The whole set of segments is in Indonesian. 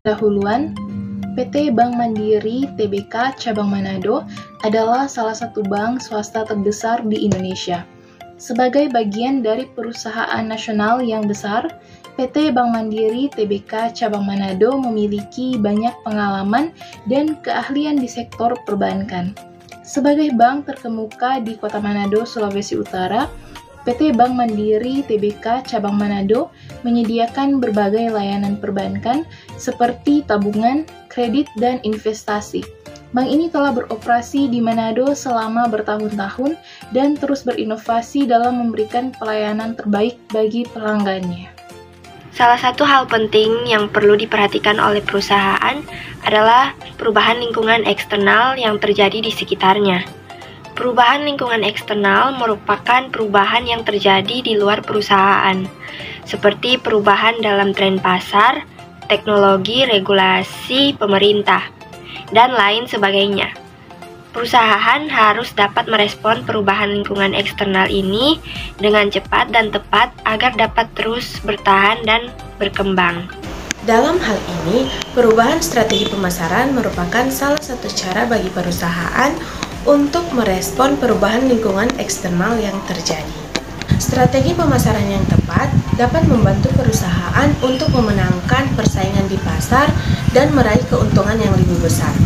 Dahuluan, PT Bank Mandiri Tbk Cabang Manado adalah salah satu bank swasta terbesar di Indonesia. Sebagai bagian dari perusahaan nasional yang besar, PT Bank Mandiri Tbk Cabang Manado memiliki banyak pengalaman dan keahlian di sektor perbankan. Sebagai bank terkemuka di Kota Manado, Sulawesi Utara, PT Bank Mandiri Tbk Cabang Manado menyediakan berbagai layanan perbankan seperti tabungan, kredit, dan investasi. Bank ini telah beroperasi di Manado selama bertahun-tahun dan terus berinovasi dalam memberikan pelayanan terbaik bagi pelanggannya. Salah satu hal penting yang perlu diperhatikan oleh perusahaan adalah perubahan lingkungan eksternal yang terjadi di sekitarnya. Perubahan lingkungan eksternal merupakan perubahan yang terjadi di luar perusahaan, seperti perubahan dalam tren pasar, teknologi, regulasi, pemerintah, dan lain sebagainya. Perusahaan harus dapat merespon perubahan lingkungan eksternal ini dengan cepat dan tepat agar dapat terus bertahan dan berkembang. Dalam hal ini, perubahan strategi pemasaran merupakan salah satu cara bagi perusahaan untuk merespon perubahan lingkungan eksternal yang terjadi. Strategi pemasaran yang tepat dapat membantu perusahaan untuk memenangkan persaingan di pasar dan meraih keuntungan yang lebih besar.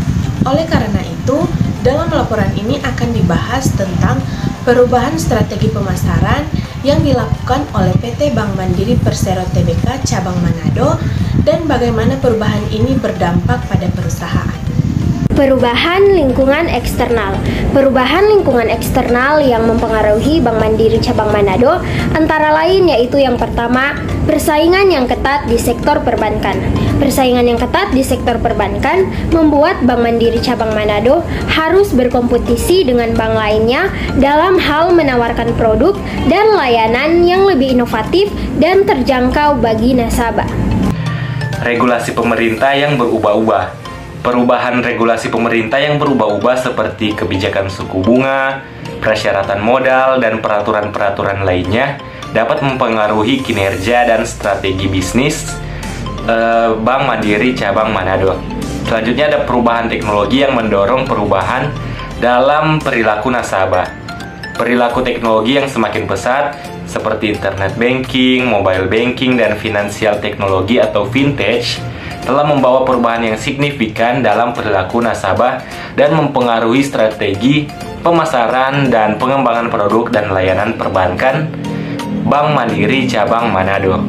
Oleh karena itu, dalam laporan ini akan dibahas tentang perubahan strategi pemasaran yang dilakukan oleh PT Bank Mandiri Persero Tbk Cabang Manado dan bagaimana perubahan ini berdampak pada perusahaan. Perubahan lingkungan eksternal. Perubahan lingkungan eksternal yang mempengaruhi Bank Mandiri Cabang Manado antara lain yaitu yang pertama, persaingan yang ketat di sektor perbankan. Persaingan yang ketat di sektor perbankan membuat Bank Mandiri Cabang Manado harus berkompetisi dengan bank lainnya dalam hal menawarkan produk dan layanan yang lebih inovatif dan terjangkau bagi nasabah. Regulasi pemerintah yang berubah-ubah. Perubahan regulasi pemerintah yang berubah-ubah seperti kebijakan suku bunga, persyaratan modal, dan peraturan-peraturan lainnya dapat mempengaruhi kinerja dan strategi bisnis Bank Mandiri Cabang Manado. Selanjutnya ada perubahan teknologi yang mendorong perubahan dalam perilaku nasabah. Perilaku teknologi yang semakin pesat seperti internet banking, mobile banking, dan finansial teknologi atau vintage telah membawa perubahan yang signifikan dalam perilaku nasabah dan mempengaruhi strategi pemasaran dan pengembangan produk dan layanan perbankan Bank Mandiri Cabang Manado.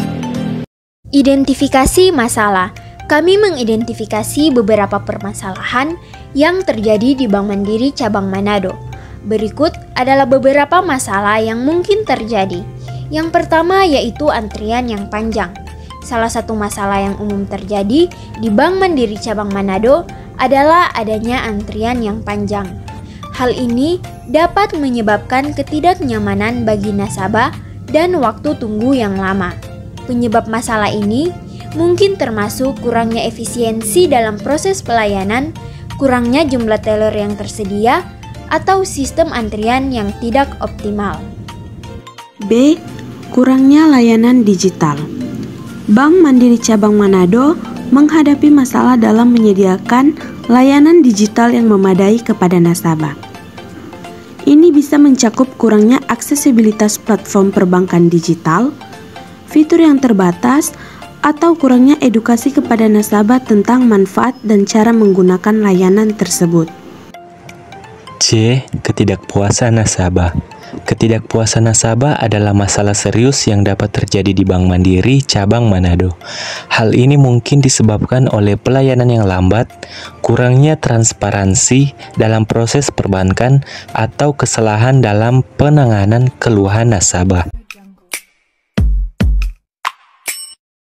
Identifikasi masalah. Kami mengidentifikasi beberapa permasalahan yang terjadi di Bank Mandiri Cabang Manado. Berikut adalah beberapa masalah yang mungkin terjadi. Yang pertama yaitu antrian yang panjang. Salah satu masalah yang umum terjadi di Bank Mandiri Cabang Manado adalah adanya antrian yang panjang. Hal ini dapat menyebabkan ketidaknyamanan bagi nasabah dan waktu tunggu yang lama. Penyebab masalah ini mungkin termasuk kurangnya efisiensi dalam proses pelayanan, kurangnya jumlah teller yang tersedia, atau sistem antrian yang tidak optimal. B. Kurangnya layanan digital. Bank Mandiri Cabang Manado menghadapi masalah dalam menyediakan layanan digital yang memadai kepada nasabah. Ini bisa mencakup kurangnya aksesibilitas platform perbankan digital, fitur yang terbatas, atau kurangnya edukasi kepada nasabah tentang manfaat dan cara menggunakan layanan tersebut. C. Ketidakpuasan nasabah. Ketidakpuasan nasabah adalah masalah serius yang dapat terjadi di Bank Mandiri Cabang Manado. Hal ini mungkin disebabkan oleh pelayanan yang lambat, kurangnya transparansi dalam proses perbankan, atau kesalahan dalam penanganan keluhan nasabah.